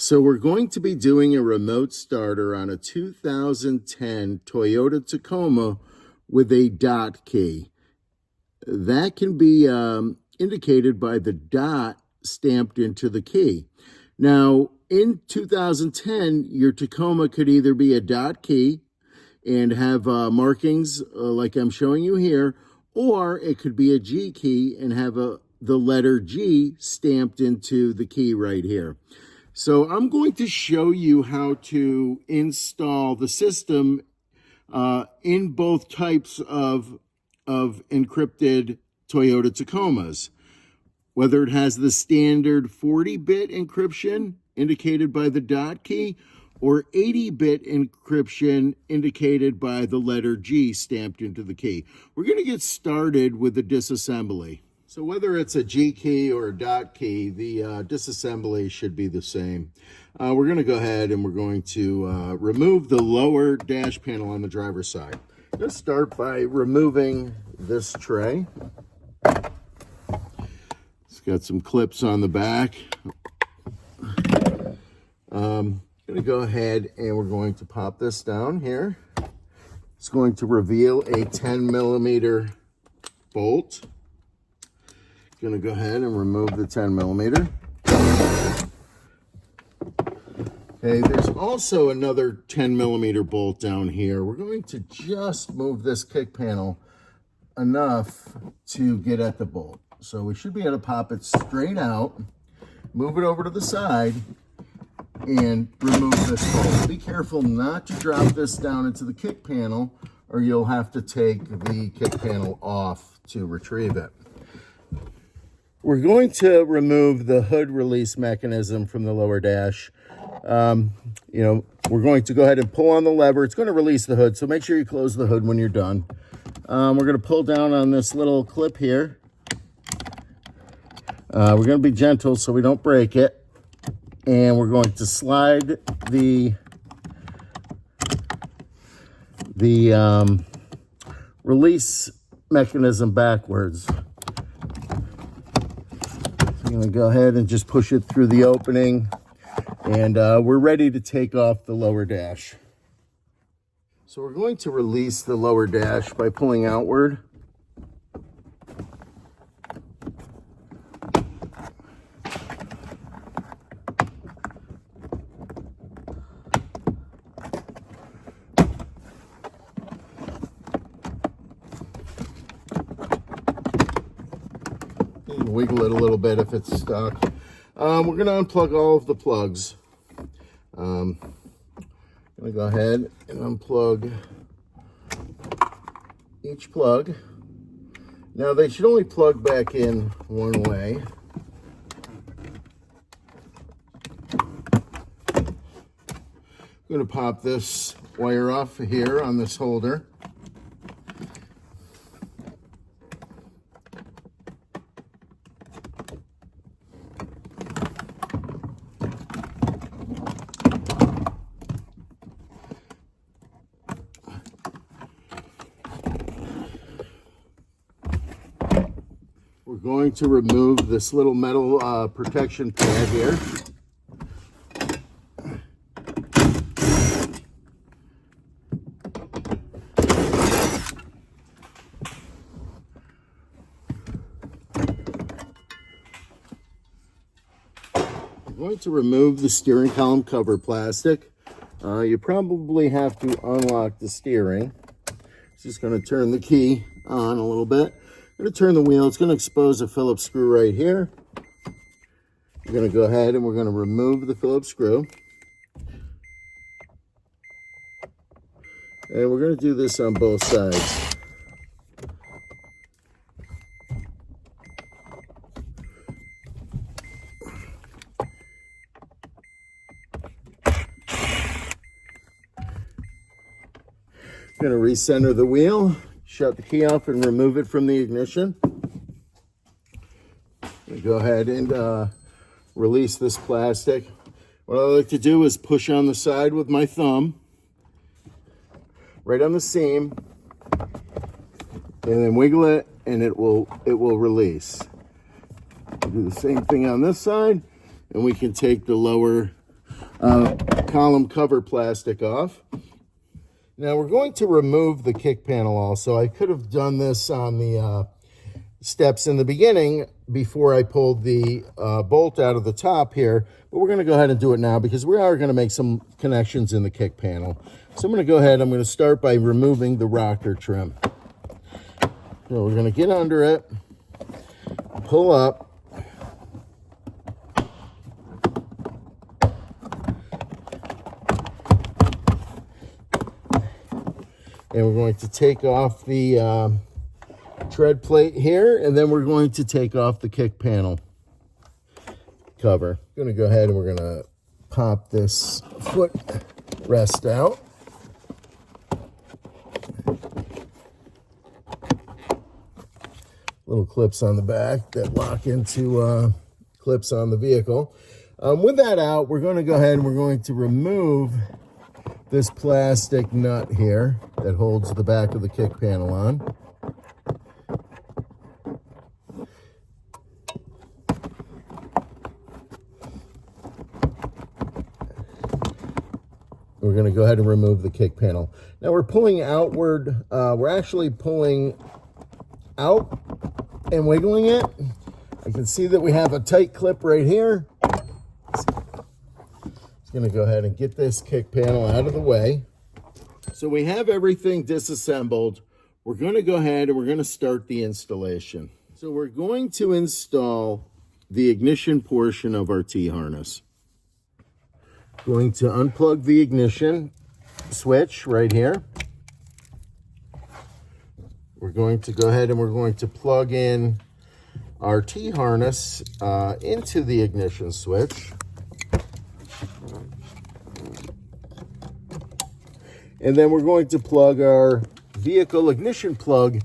So we're going to be doing a remote starter on a 2010 Toyota Tacoma with a dot key. That can be indicated by the dot stamped into the key. Now, in 2010, your Tacoma could either be a dot key and have markings like I'm showing you here, or it could be a G key and have the letter G stamped into the key right here. So I'm going to show you how to install the system in both types of encrypted Toyota Tacomas. Whether it has the standard 40-bit encryption indicated by the dot key or 80-bit encryption indicated by the letter G stamped into the key. We're going to get started with the disassembly. So whether it's a G key or a dot key, the disassembly should be the same. We're going to go ahead and we're going to remove the lower dash panel on the driver's side. I'm going to start by removing this tray. It's got some clips on the back. I'm going to go ahead and we're going to pop this down here. It's going to reveal a 10mm bolt. Going to go ahead and remove the 10mm. Okay, there's also another 10mm bolt down here. We're going to just move this kick panel enough to get at the bolt. So we should be able to pop it straight out, move it over to the side, and remove this bolt. Be careful not to drop this down into the kick panel, or you'll have to take the kick panel off to retrieve it. We're going to remove the hood release mechanism from the lower dash. We're going to go ahead and pull on the lever. It's going to release the hood, so make sure you close the hood when you're done. We're going to pull down on this little clip here. We're going to be gentle so we don't break it. And we're going to slide the release mechanism backwards. I'm going to go ahead and just push it through the opening, and we're ready to take off the lower dash. So we're going to release the lower dash by pulling outward. Wiggle it a little bit if it's stuck. We're going to unplug all of the plugs. I'm going to go ahead and unplug each plug. Now they should only plug back in one way. I'm going to pop this wire off here on this holder. We're going to remove this little metal protection pad here. We're going to remove the steering column cover plastic. You probably have to unlock the steering. Just going to turn the key on a little bit. I'm going to turn the wheel. It's going to expose a Phillips screw right here. We're going to go ahead and we're going to remove the Phillips screw. And we're going to do this on both sides. I'm going to recenter the wheel. Shut the key off and remove it from the ignition. Go ahead and release this plastic. What I like to do is push on the side with my thumb, right on the seam, and then wiggle it, and it will release. We'll do the same thing on this side, and we can take the lower column cover plastic off. Now we're going to remove the kick panel also. I could have done this on the steps in the beginning before I pulled the bolt out of the top here, but we're going to go ahead and do it now because we are going to make some connections in the kick panel. So I'm going to go ahead, I'm going to start by removing the rocker trim. So we're going to get under it, pull up, and we're going to take off the tread plate here, and then we're going to take off the kick panel cover. I'm going to go ahead and we're going to pop this foot rest out. Little clips on the back that lock into clips on the vehicle. With that out, we're going to go ahead and we're going to remove this plastic nut here that holds the back of the kick panel on. We're going to go ahead and remove the kick panel. Now we're pulling outward. We're actually pulling out and wiggling it. I can see that we have a tight clip right here. Just going to go ahead and get this kick panel out of the way. So we have everything disassembled. We're going to go ahead and we're going to start the installation. So we're going to install the ignition portion of our T-harness. Going to unplug the ignition switch right here. We're going to go ahead and we're going to plug in our T-harness into the ignition switch. And then we're going to plug our vehicle ignition plug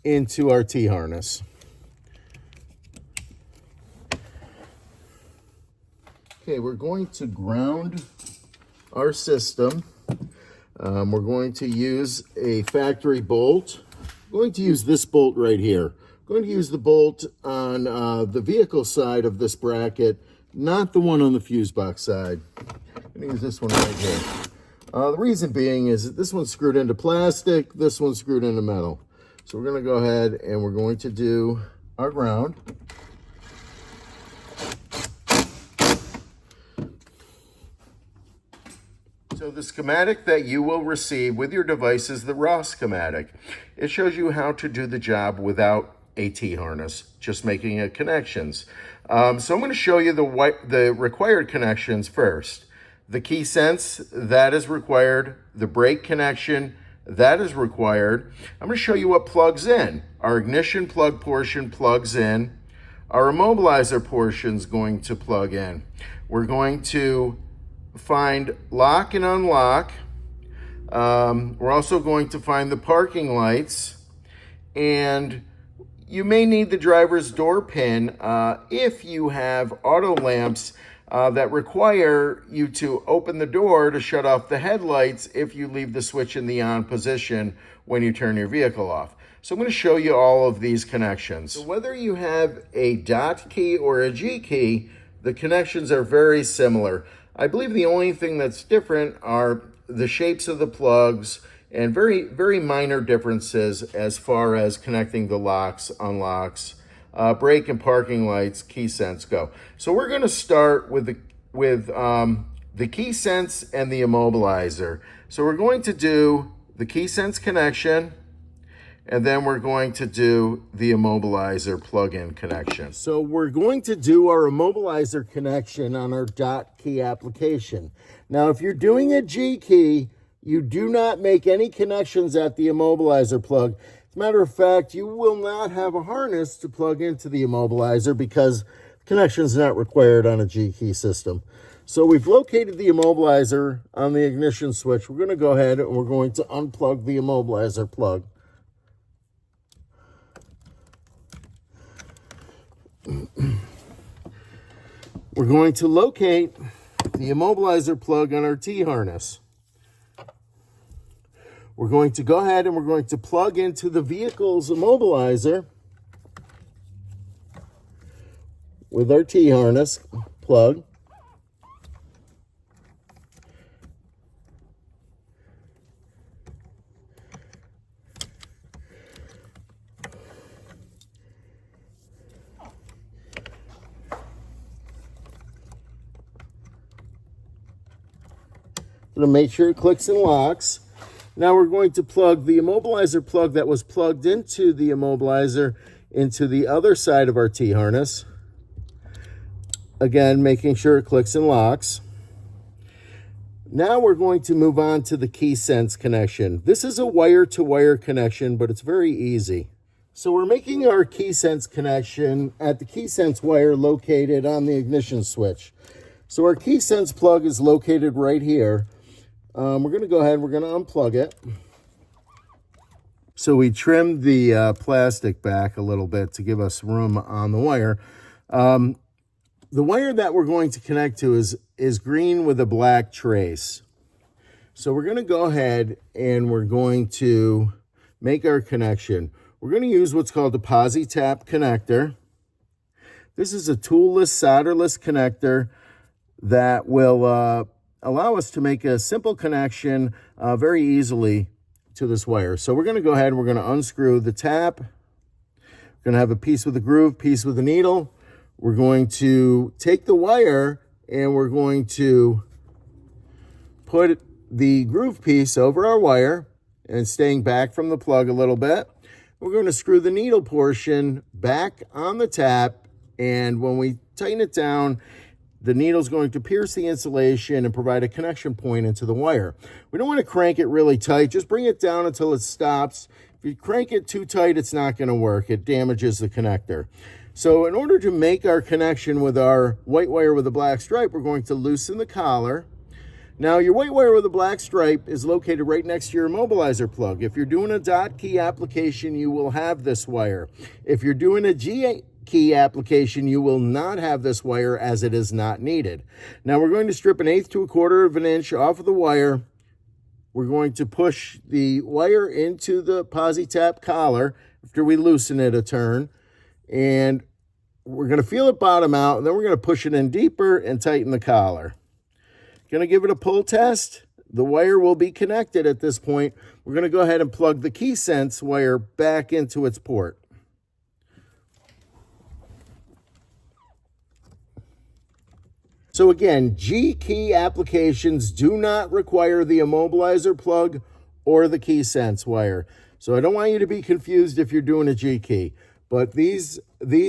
into our T-harness. Okay, we're going to ground our system. We're going to use a factory bolt. I'm going to use this bolt right here. I'm going to use the bolt on the vehicle side of this bracket, not the one on the fuse box side. I'm going to use this one right here. The reason being is that this one's screwed into plastic, this one's screwed into metal. So we're going to go ahead and we're going to do our ground. So the schematic that you will receive with your device is the raw schematic. It shows you how to do the job without a T-harness, just making it connections. So I'm going to show you the required connections first. The key sense, that is required. The brake connection, that is required. I'm going to show you what plugs in. Our ignition plug portion plugs in. Our immobilizer portion is going to plug in. We're going to find lock and unlock. We're also going to find the parking lights, and you may need the driver's door pin if you have auto lamps that require you to open the door to shut off the headlights if you leave the switch in the on position when you turn your vehicle off. So I'm going to show you all of these connections. So whether you have a dot key or a G key, the connections are very similar. I believe the only thing that's different are the shapes of the plugs and very, very minor differences as far as connecting the locks, unlocks, brake and parking lights, key sense go. So we're going to start with the key sense and the immobilizer. So we're going to do the key sense connection, and then we're going to do the immobilizer plug-in connection. So we're going to do our immobilizer connection on our dot key application. Now, if you're doing a G key, you do not make any connections at the immobilizer plug. As a matter of fact, you will not have a harness to plug into the immobilizer because connection is not required on a G key system. So we've located the immobilizer on the ignition switch. We're going to go ahead and we're going to unplug the immobilizer plug. We're going to locate the immobilizer plug on our T-harness. We're going to go ahead and we're going to plug into the vehicle's immobilizer with our T-harness plug. going to make sure it clicks and locks. Now we're going to plug the immobilizer plug that was plugged into the immobilizer into the other side of our T-harness. Again, making sure it clicks and locks. Now we're going to move on to the key sense connection. This is a wire-to-wire connection, but it's very easy. So we're making our key sense connection at the key sense wire located on the ignition switch. So our key sense plug is located right here. We're going to go ahead and we're going to unplug it. So we trimmed the plastic back a little bit to give us room on the wire. The wire that we're going to connect to is green with a black trace. So we're going to go ahead and we're going to make our connection. We're going to use what's called a posi-tap connector. This is a toolless, solderless connector that will allow us to make a simple connection very easily to this wire. So we're going to go ahead and we're going to unscrew the tap. We're going to have a piece with a groove, piece with a needle. We're going to take the wire and we're going to put the groove piece over our wire and staying back from the plug a little bit. We're going to screw the needle portion back on the tap, and when we tighten it down, the needle's going to pierce the insulation and provide a connection point into the wire. We don't want to crank it really tight. Just bring it down until it stops. If you crank it too tight, it's not going to work. It damages the connector. So in order to make our connection with our white wire with a black stripe, we're going to loosen the collar. Now, your white wire with a black stripe is located right next to your immobilizer plug. If you're doing a dot key application, you will have this wire. If you're doing a G key application, you will not have this wire as it is not needed. Now, we're going to strip 1/8 to 1/4 of an inch off of the wire. We're going to push the wire into the posi-tap collar after we loosen it a turn. And we're going to feel it bottom out, and then we're going to push it in deeper and tighten the collar. Going to give it a pull test. The wire will be connected at this point. We're going to go ahead and plug the key sense wire back into its port. So again, G key applications do not require the immobilizer plug or the key sense wire. So I don't want you to be confused if you're doing a G key. But these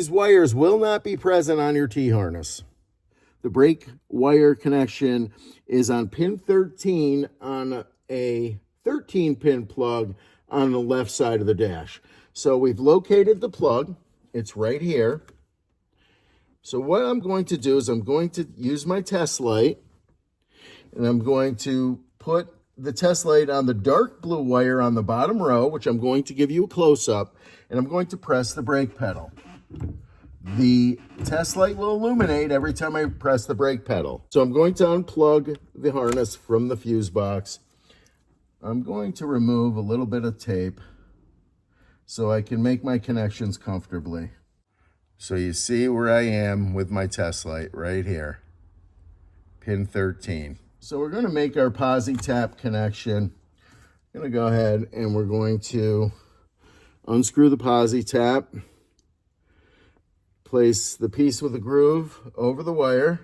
wires will not be present on your T-harness. The brake wire connection is on pin 13 on a 13-pin plug on the left side of the dash. So we've located the plug. It's right here. So what I'm going to do is I'm going to use my test light, and I'm going to put the test light on the dark blue wire on the bottom row, which I'm going to give you a close-up, and I'm going to press the brake pedal. The test light will illuminate every time I press the brake pedal. So I'm going to unplug the harness from the fuse box. I'm going to remove a little bit of tape so I can make my connections comfortably. So you see where I am with my test light right here, pin 13. So we're going to make our posi-tap connection. I'm going to go ahead and we're going to unscrew the posi-tap, place the piece with the groove over the wire,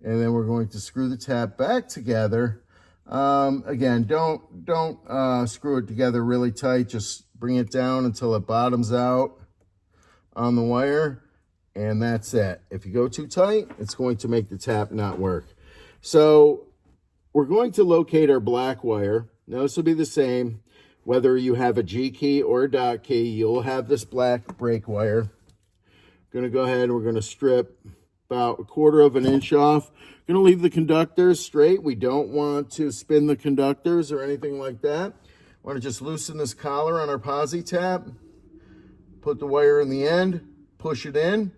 and then we're going to screw the tap back together. Again, don't screw it together really tight. Just bring it down until it bottoms out on the wire, and that's it. If you go too tight, it's going to make the tap not work. So we're going to locate our black wire. Now this will be the same. Whether you have a G key or a dot key, you'll have this black brake wire. Going to go ahead and we're going to strip about 1/4 of an inch off. Going to leave the conductors straight. We don't want to spin the conductors or anything like that. Want to just loosen this collar on our posi-tap. Put the wire in the end, push it in.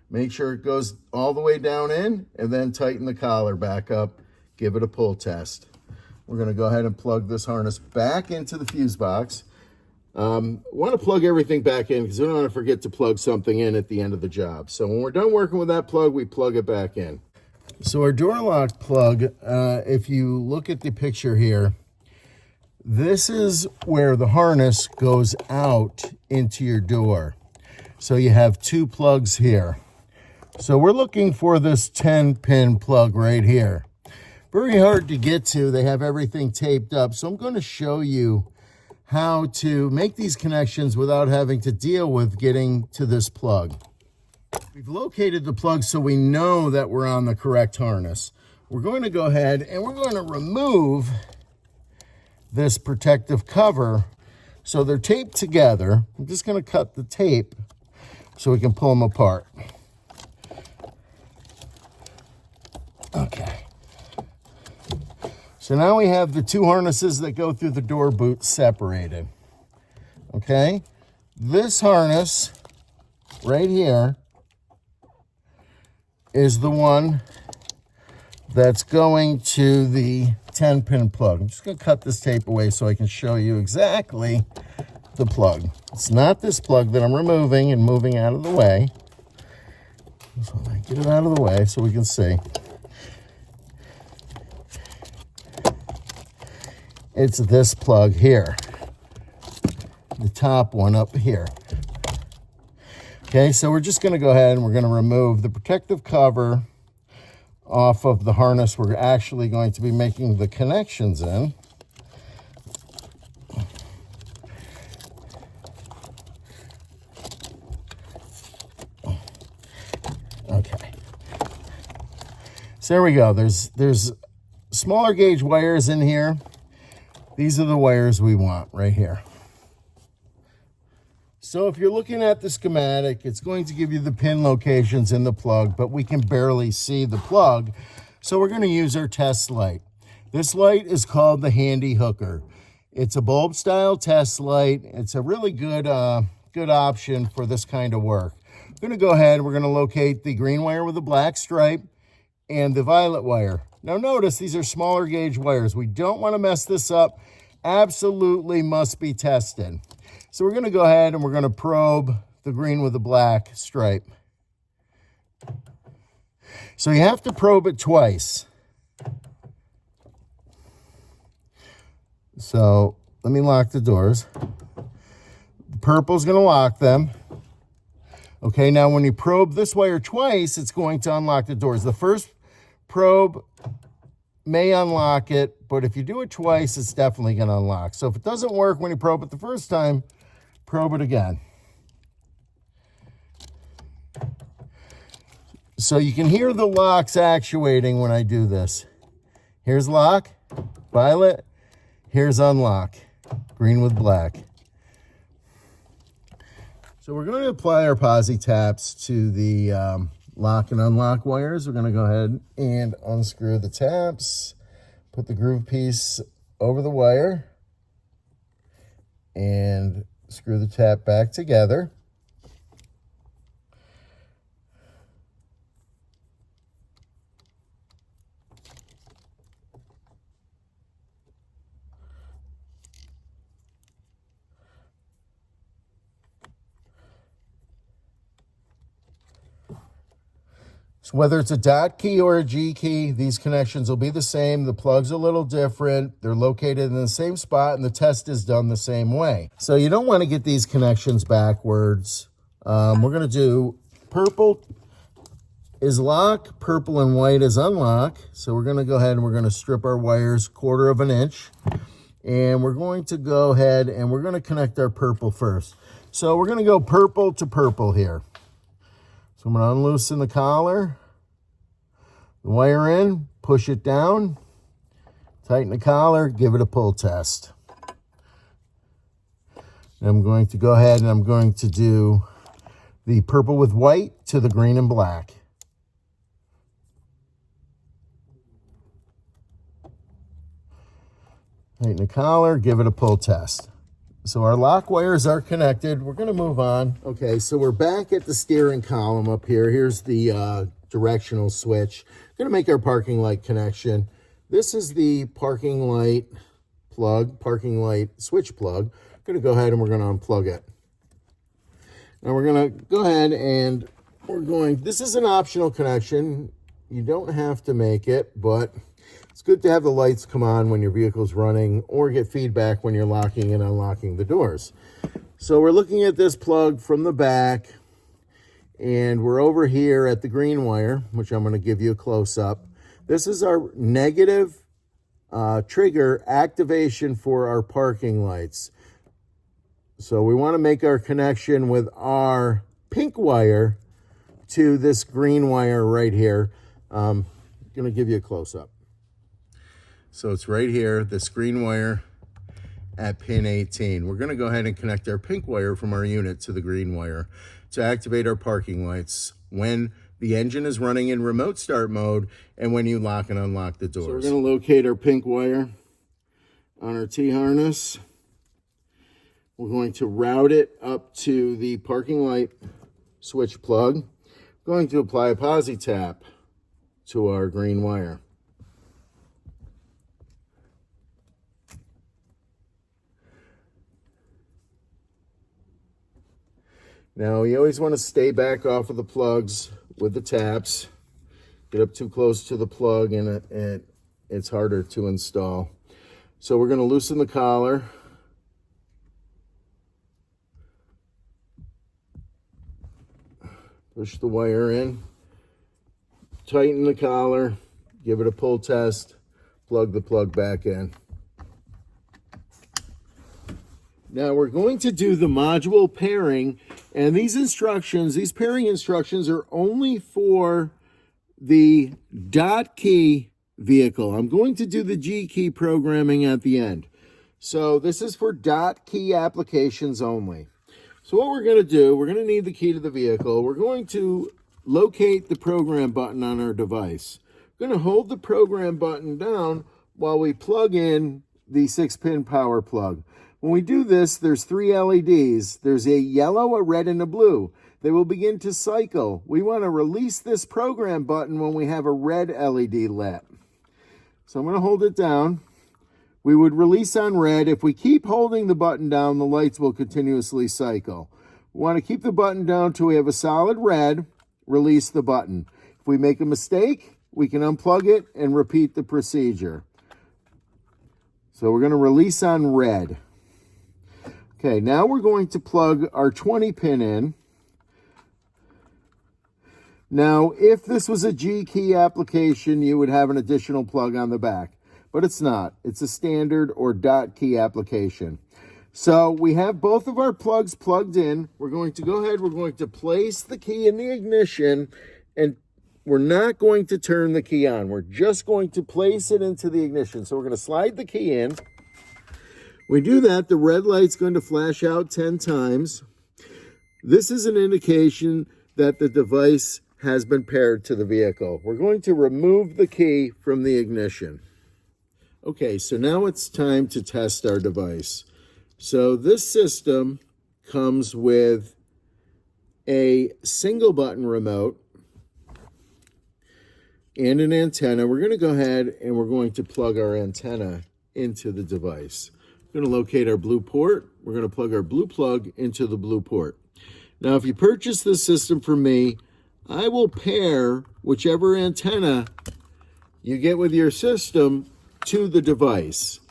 Make sure it goes all the way down in, and then tighten the collar back up. Give it a pull test. We're going to go ahead and plug this harness back into the fuse box. Want to plug everything back in because we don't want to forget to plug something in at the end of the job. So when we're done working with that plug, we plug it back in. So our door lock plug, if you look at the picture here, this is where the harness goes out into your door. So you have 2 plugs here. So we're looking for this 10-pin plug right here. very hard to get to. They have everything taped up. So I'm going to show you how to make these connections without having to deal with getting to this plug. We've located the plug so we know that we're on the correct harness. We're going to go ahead and we're going to remove this protective cover. So they're taped together. I'm just going to cut the tape so we can pull them apart. Okay. So now we have the two harnesses that go through the door boot separated. Okay. This harness right here is the one that's going to the 10-pin plug. I'm just going to cut this tape away so I can show you exactly the plug. It's not this plug that I'm removing and moving out of the way. So I get it out of the way so we can see. It's this plug here, the top one up here. Okay, so we're just going to go ahead and we're going to remove the protective cover off of the harness we're actually going to be making the connections in. Okay. So there we go. There's smaller gauge wires in here. These are the wires we want right here. So if you're looking at the schematic, it's going to give you the pin locations in the plug, but we can barely see the plug. So we're going to use our test light. This light is called the Handy Hooker. It's a bulb style test light. It's a really good option for this kind of work. We're going to go ahead, we're going to locate the green wire with the black stripe and the violet wire. Now notice these are smaller gauge wires. We don't want to mess this up. Absolutely must be tested. So we're going to go ahead and we're going to probe the green with the black stripe. So you have to probe it twice. So let me lock the doors. The purple's going to lock them. Okay, now when you probe this wire twice, it's going to unlock the doors. The first probe may unlock it, but if you do it twice, it's definitely going to unlock. So if it doesn't work when you probe it the first time, probe it again. So you can hear the locks actuating when I do this. Here's lock, violet. Here's unlock, green with black. So we're going to apply our posi taps to the lock and unlock wires. We're going to go ahead and unscrew the taps, put the groove piece over the wire, and screw the tap back together. So whether it's a dot key or a G key, these connections will be the same. The plug's a little different. They're located in the same spot, and the test is done the same way. So you don't want to get these connections backwards. We're going to do purple is lock, purple and white is unlock. So we're going to go ahead and we're going to strip our wires 1/4 of an inch. And we're going to go ahead and we're going to connect our purple first. So we're going to go purple to purple here. So I'm going to unloosen the collar, the wire in, push it down, tighten the collar, give it a pull test. And I'm going to go ahead and I'm going to do the purple with white to the green and black. Tighten the collar, give it a pull test. So our lock wires are connected. We're going to move on. Okay, so we're back at the steering column up here. Here's the directional switch. We're going to make our parking light connection. This is the parking light plug, parking light switch plug. We're going to go ahead and we're going to unplug it. Now we're going to go ahead and this is an optional connection. You don't have to make it, but it's good to have the lights come on when your vehicle's running or get feedback when you're locking and unlocking the doors. So we're looking at this plug from the back, and we're over here at the green wire, which I'm going to give you a close-up. This is our negative trigger activation for our parking lights. So we want to make our connection with our pink wire to this green wire right here. I'm going to give you a close-up. So it's right here, this green wire at pin 18. We're going to go ahead and connect our pink wire from our unit to the green wire to activate our parking lights when the engine is running in remote start mode and when you lock and unlock the doors. So we're going to locate our pink wire on our T-harness. We're going to route it up to the parking light switch plug. We're going to apply a posi tap to our green wire. Now, you always want to stay back off of the plugs with the taps. Get up too close to the plug and it's harder to install. So we're going to loosen the collar. Push the wire in. Tighten the collar. Give it a pull test. Plug the plug back in. Now we're going to do the module pairing, and these pairing instructions are only for the dot key vehicle. I'm going to do the G key programming at the end. So this is for dot key applications only. So what we're going to do, we're going to need the key to the vehicle. We're going to locate the program button on our device. We're going to hold the program button down while we plug in the 6-pin power plug. When we do this, there's 3 LEDs. There's a yellow, a red, and a blue. They will begin to cycle. We want to release this program button when we have a red LED lit. So I'm going to hold it down. We would release on red. If we keep holding the button down, the lights will continuously cycle. We want to keep the button down till we have a solid red, release the button. If we make a mistake, we can unplug it and repeat the procedure. So we're going to release on red. Okay, now we're going to plug our 20 pin in. Now, if this was a G key application, you would have an additional plug on the back, but it's not. It's a standard or dot key application. So we have both of our plugs plugged in. We're going to go ahead, we're going to place the key in the ignition, and we're not going to turn the key on. We're just going to place it into the ignition. So we're going to slide the key in. We do that, the red light's going to flash out 10 times. This is an indication that the device has been paired to the vehicle. We're going to remove the key from the ignition. Okay, so now it's time to test our device. So this system comes with a single button remote and an antenna. We're going to go ahead and we're going to plug our antenna into the device. We're going to locate our blue port. We're going to plug our blue plug into the blue port. Now, if you purchase this system from me, I will pair whichever antenna you get with your system to the device.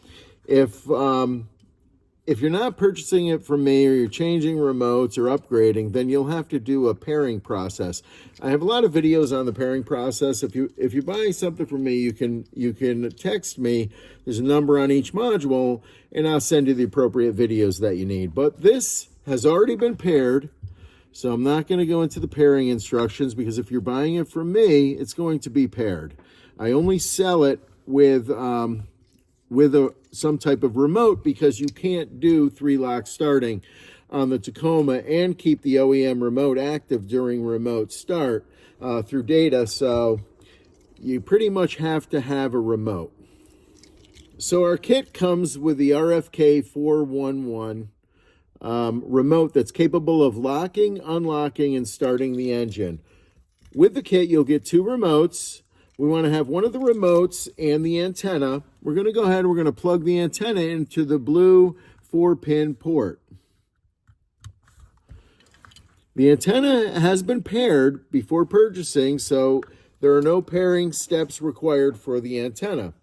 If you're not purchasing it from me or you're changing remotes or upgrading, then you'll have to do a pairing process. I have a lot of videos on the pairing process. If you're buying something from me, you can text me. There's a number on each module, and I'll send you the appropriate videos that you need. But this has already been paired, so I'm not going to go into the pairing instructions because if you're buying it from me, it's going to be paired. I only sell it with some type of remote because you can't do 3-lock starting on the Tacoma and keep the OEM remote active during remote start through data. So you pretty much have to have a remote. So our kit comes with the RFK411 remote that's capable of locking, unlocking, and starting the engine. With the kit, you'll get 2 remotes. We want to have one of the remotes and the antenna. We're going to go ahead and we're going to plug the antenna into the blue 4-pin port. The antenna has been paired before purchasing, so there are no pairing steps required for the antenna.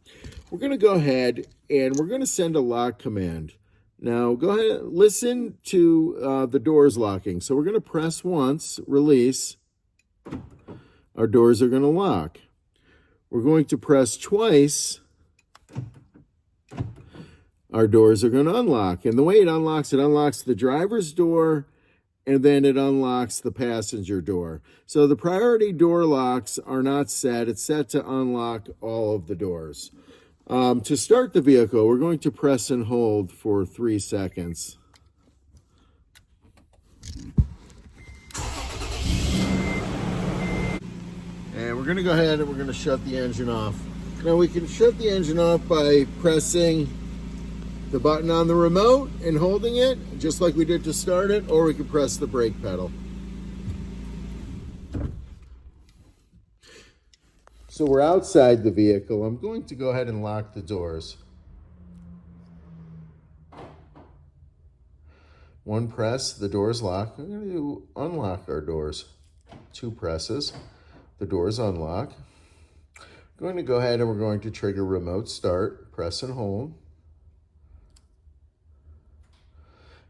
We're going to go ahead and we're going to send a lock command. Now, go ahead and listen to the doors locking. So we're going to press once, release. Our doors are going to lock. we're going to press twice, our doors are going to unlock. And the way it unlocks the driver's door, and then it unlocks the passenger door. So the priority door locks are not set. It's set to unlock all of the doors. To start the vehicle, we're going to press and hold for 3 seconds. And we're going to go ahead and we're going to shut the engine off. Now we can shut the engine off by pressing the button on the remote and holding it, just like we did to start it, or we can press the brake pedal. So we're outside the vehicle. I'm going to go ahead and lock the doors. One press, the doors lock. I'm going to unlock our doors. 2 presses, the doors unlock. I'm going to go ahead and we're going to trigger remote start, press and hold.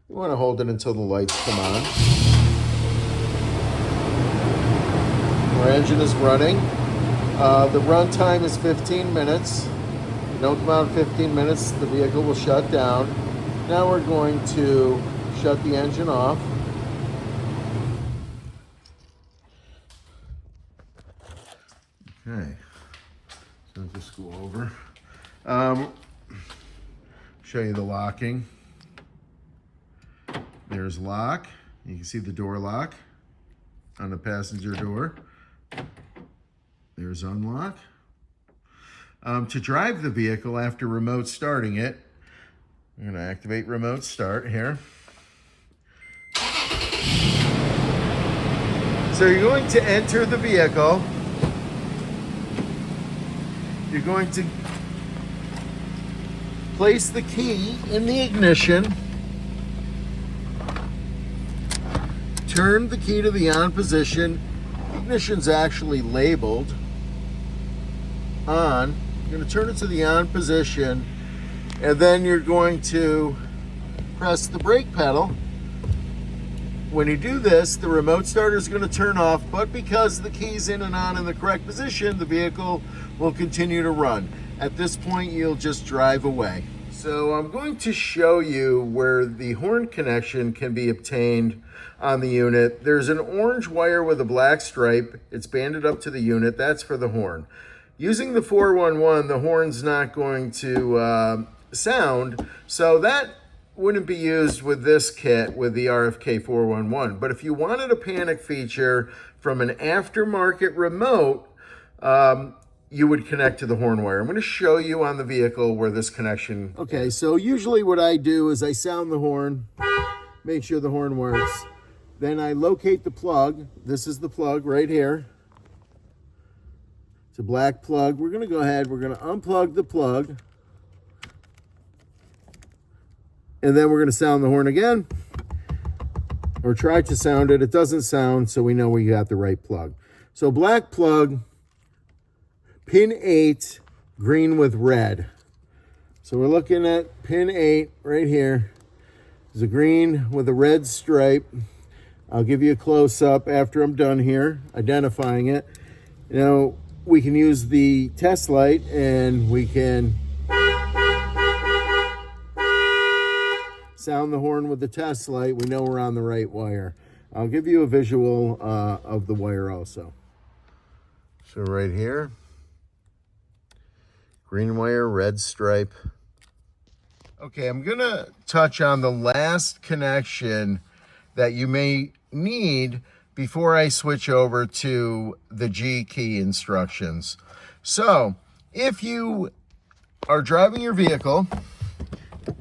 You want to hold it until the lights come on. Our engine is running. The run time is 15 minutes. If you don't come out in 15 minutes, the vehicle will shut down. Now we're going to shut the engine off. Okay, so I'll just go over. Show you the locking. There's lock. You can see the door lock on the passenger door. There's unlock. To drive the vehicle after remote starting it, I'm going to activate remote start here. So you're going to enter the vehicle. You're going to place the key in the ignition. Turn the key to the on position. Ignition's actually labeled on. You're going to turn it to the on position, and then you're going to press the brake pedal. When you do this, the remote starter is going to turn off, but because the key's in and on in the correct position, the vehicle will continue to run. At this point, you'll just drive away. So I'm going to show you where the horn connection can be obtained on the unit. There's an orange wire with a black stripe. It's banded up to the unit. That's for the horn. Using the 411, the horn's not going to sound, so that wouldn't be used with this kit with the RFK411. But if you wanted a panic feature from an aftermarket remote, you would connect to the horn wire. I'm going to show you on the vehicle where this connection. Okay, so usually what I do is I sound the horn, make sure the horn works. Then I locate the plug. This is the plug right here. It's a black plug. We're going to go ahead, we're going to unplug the plug. And then we're going to sound the horn again. Or try to sound it. It doesn't sound, so we know we got the right plug. So black plug, pin 8, green with red. So we're looking at pin 8 right here. There's a green with a red stripe. I'll give you a close-up after I'm done here, identifying it. You know, we can use the test light and we can sound the horn with the test light. We know we're on the right wire. I'll give you a visual of the wire also. So right here, green wire, red stripe. Okay, I'm gonna touch on the last connection that you may need before I switch over to the G key instructions. So if you are driving your vehicle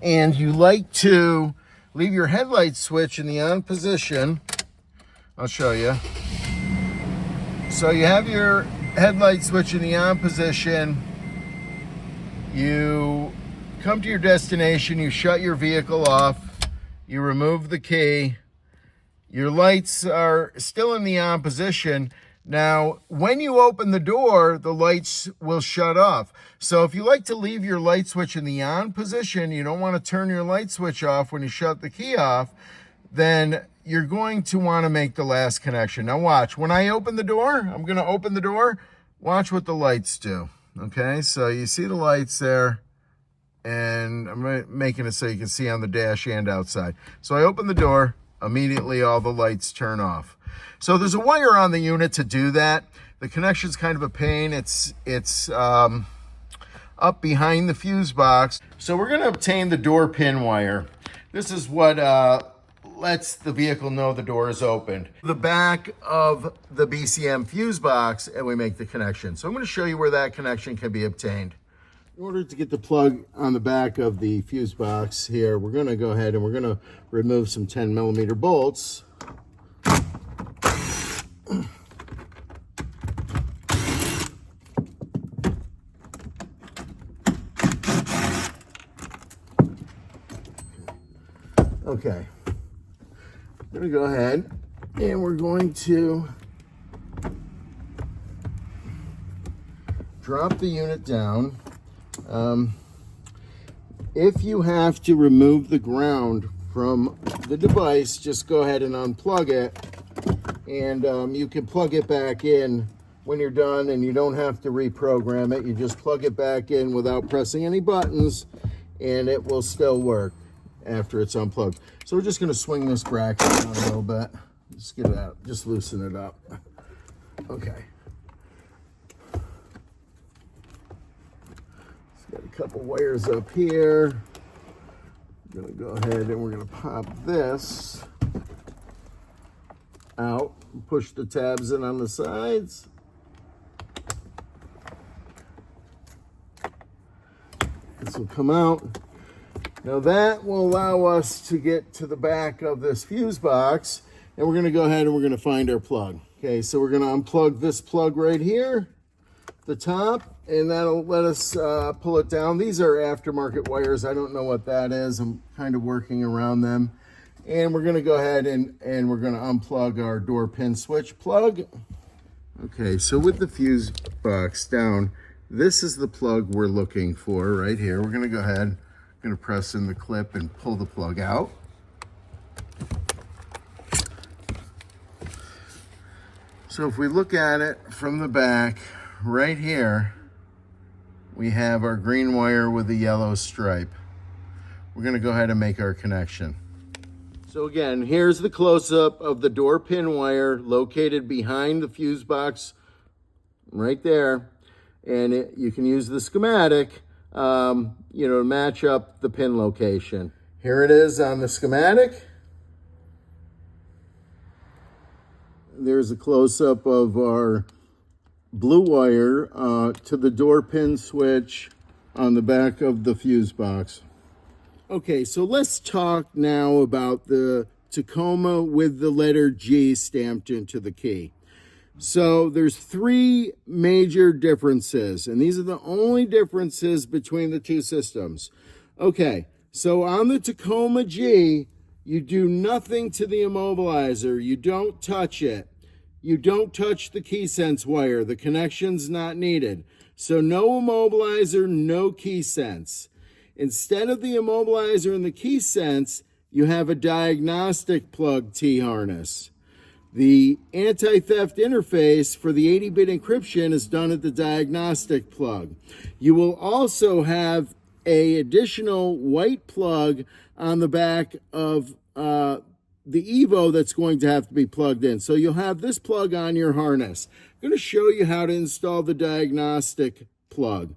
and you like to leave your headlight switch in the on position, I'll show you. So you have your headlight switch in the on position, you come to your destination, you shut your vehicle off, you remove the key, your lights are still in the on position. Now, when you open the door, the lights will shut off. So if you like to leave your light switch in the on position, you don't want to turn your light switch off when you shut the key off, then you're going to want to make the last connection. Now watch, when I open the door, I'm going to open the door, watch what the lights do. Okay, so you see the lights there, and I'm making it so you can see on the dash and outside. So I open the door, immediately all the lights turn off. So there's a wire on the unit to do that. The connection's kind of a pain. It's up behind the fuse box. So we're going to obtain the door pin wire. This is what lets the vehicle know the door is opened. The back of the BCM fuse box, and we make the connection. So I'm going to show you where that connection can be obtained. In order to get the plug on the back of the fuse box here, we're going to go ahead and we're going to remove some 10mm bolts. Okay, I'm going to go ahead and we're going to drop the unit down. If you have to remove the ground from the device, just go ahead and unplug it, and you can plug it back in when you're done, and you don't have to reprogram it. You just plug it back in without pressing any buttons, and it will still work after it's unplugged. So we're just going to swing this bracket down a little bit. Just get it out, just loosen it up. Okay. Got a couple wires up here. I'm going to go ahead and we're going to pop this out and push the tabs in on the sides. This will come out. Now that will allow us to get to the back of this fuse box, and we're going to go ahead and we're going to find our plug. Okay, so we're going to unplug this plug right here, the top, and that'll let us pull it down. These are aftermarket wires. I don't know what that is. I'm kind of working around them. And we're going to go ahead and we're going to unplug our door pin switch plug. Okay, so with the fuse box down, this is the plug we're looking for right here. We're going to go ahead, going to press in the clip and pull the plug out. So if we look at it from the back, right here, we have our green wire with the yellow stripe. We're going to go ahead and make our connection. So again, here's the close-up of the door pin wire located behind the fuse box right there. And you can use the schematic, to match up the pin location. Here it is on the schematic. There's a close-up of our blue wire to the door pin switch on the back of the fuse box. Okay, so let's talk now about the Tacoma with the letter G stamped into the key. So there's three major differences, and these are the only differences between the two systems. Okay, so on the Tacoma G, you do nothing to the immobilizer. You don't touch it. You don't touch the key sense wire. The connection's not needed. So no immobilizer, no key sense. Instead of the immobilizer and the key sense, you have a diagnostic plug T-harness. The anti-theft interface for the 80-bit encryption is done at the diagnostic plug. You will also have an additional white plug on the back of the EVO that's going to have to be plugged in. So you'll have this plug on your harness. I'm going to show you how to install the diagnostic plug.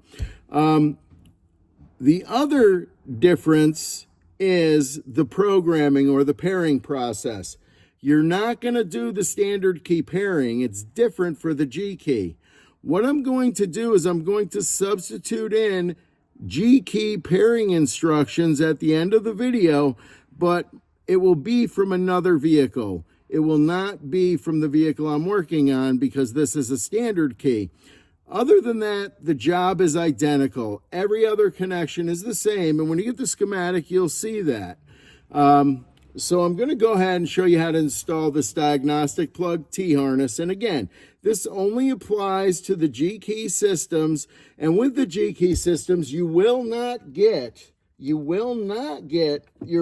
The other difference is the programming or the pairing process. You're not going to do the standard key pairing. It's different for the G key. What I'm going to do is I'm going to substitute in G key pairing instructions at the end of the video, but it will be from another vehicle. It will not be from the vehicle I'm working on because this is a standard key. Other than that, the job is identical. Every other connection is the same, and when you get the schematic, you'll see that. So I'm going to go ahead and show you how to install this diagnostic plug T-harness. And again, this only applies to the G-key systems, and with the G-key systems, you will not get your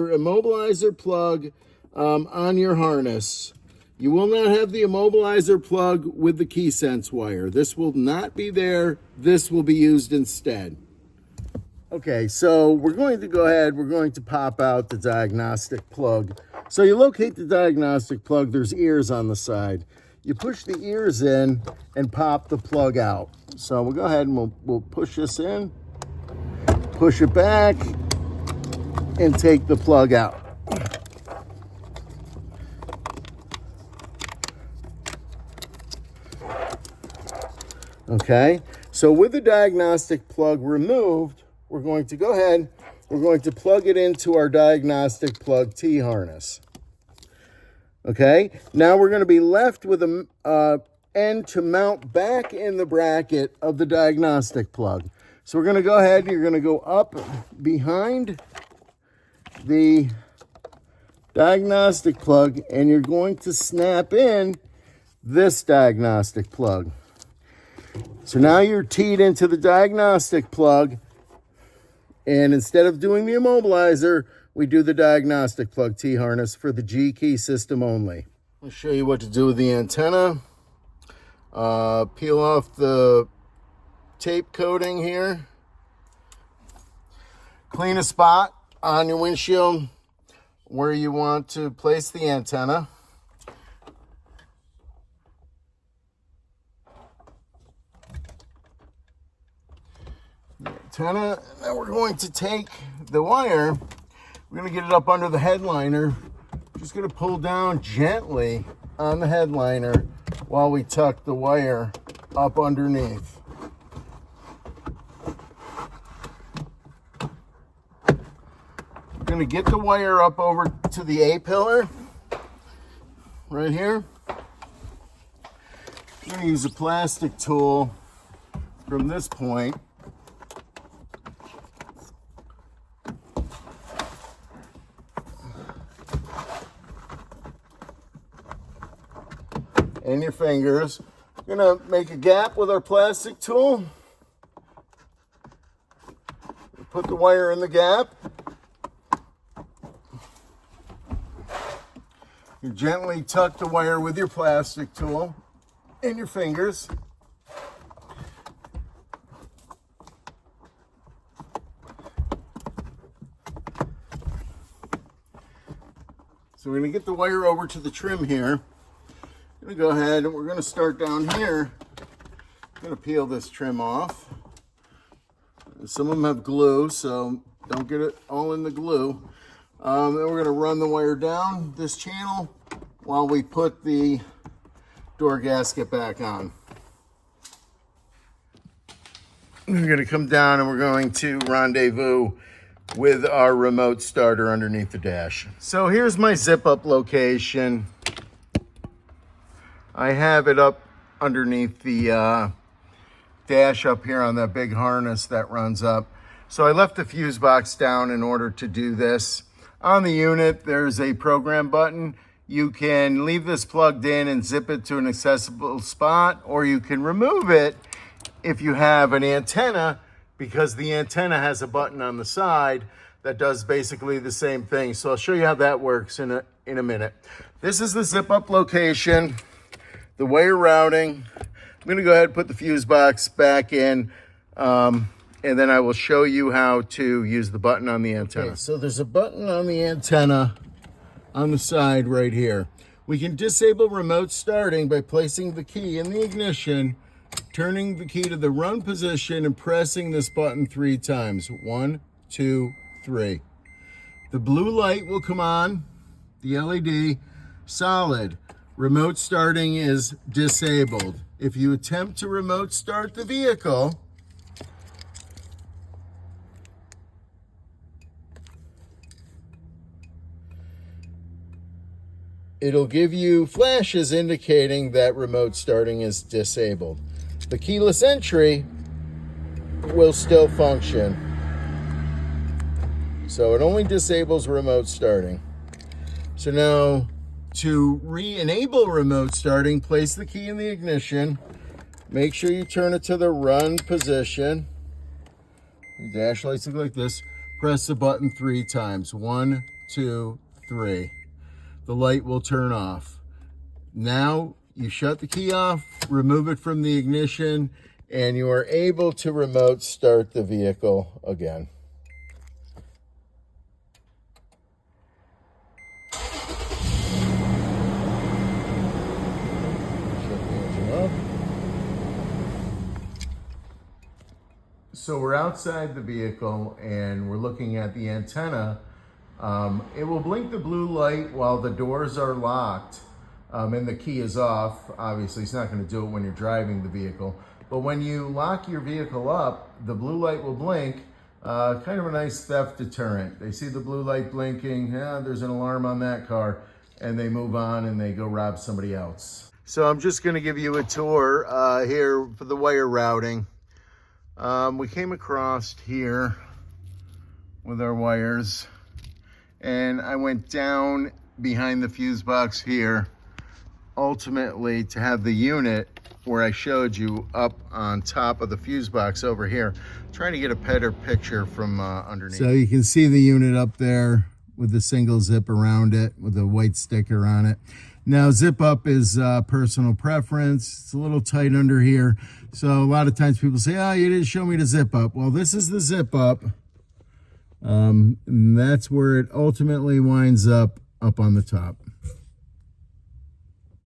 immobilizer plug on your harness. You will not have the immobilizer plug with the key sense wire. This will not be there. This will be used instead. Okay, so we're going to go ahead. We're going to pop out the diagnostic plug. So you locate the diagnostic plug. There's ears on the side. You push the ears in and pop the plug out. So we'll go ahead and we'll push this in, push it back, and take the plug out. Okay, so with the diagnostic plug removed, we're going to go ahead, we're going to plug it into our diagnostic plug T-harness. Okay, now we're going to be left with a end to mount back in the bracket of the diagnostic plug. So we're going to go ahead, you're going to go up behind the diagnostic plug and you're going to snap in this diagnostic plug. So now you're teed into the diagnostic plug, and instead of doing the immobilizer, we do the diagnostic plug T-harness for the G key system only. I'll show you what to do with the antenna. Peel off the tape coating here. Clean a spot on your windshield where you want to place the antenna. Antenna. Now we're going to take the wire, we're going to get it up under the headliner. Just going to pull down gently on the headliner while we tuck the wire up underneath. We're going to get the wire up over to the A-pillar right here. I'm going to use a plastic tool from this point. And your fingers. We're gonna make a gap with our plastic tool. Put the wire in the gap. You gently tuck the wire with your plastic tool and your fingers. So we're gonna get the wire over to the trim here. I'm going to go ahead and we're going to start down here. I'm going to peel this trim off. Some of them have glue, so don't get it all in the glue. Then we're going to run the wire down this channel while we put the door gasket back on. We're going to come down and we're going to rendezvous with our remote starter underneath the dash. So here's my zip up location. I have it up underneath the dash up here on that big harness that runs up. So I left the fuse box down in order to do this. On the unit, there's a program button. You can leave this plugged in and zip it to an accessible spot, or you can remove it if you have an antenna, because the antenna has a button on the side that does basically the same thing. So I'll show you how that works in a minute. This is the zip up location. The wire routing. I'm going to go ahead and put the fuse box back in, and then I will show you how to use the button on the antenna. Okay, so there's a button on the antenna on the side right here. We can disable remote starting by placing the key in the ignition, turning the key to the run position, and pressing this button 3 times. 1, 2, 3. The blue light will come on, the LED, solid. Remote starting is disabled. If you attempt to remote start the vehicle, it'll give you flashes indicating that remote starting is disabled. The keyless entry will still function. So it only disables remote starting. So now, to re-enable remote starting, place the key in the ignition. Make sure you turn it to the run position. The dash lights look like this. Press the button 3 times. 1, 2, 3. The light will turn off. Now you shut the key off, remove it from the ignition, and you are able to remote start the vehicle again. Shut the engine off. So we're outside the vehicle and we're looking at the antenna. It will blink the blue light while the doors are locked and the key is off. Obviously, it's not going to do it when you're driving the vehicle. But when you lock your vehicle up, the blue light will blink. Kind of a nice theft deterrent. They see the blue light blinking, there's an alarm on that car, and they move on and they go rob somebody else. So I'm just going to give you a tour here for the wire routing. We came across here with our wires, and I went down behind the fuse box here, ultimately to have the unit where I showed you up on top of the fuse box over here. Trying to get a better picture from underneath. So you can see the unit up there with the single zip around it with a white sticker on it. Now, zip up is personal preference. It's a little tight under here. So a lot of times people say, oh, you didn't show me the zip up. Well, this is the zip up. And that's where it ultimately winds up on the top.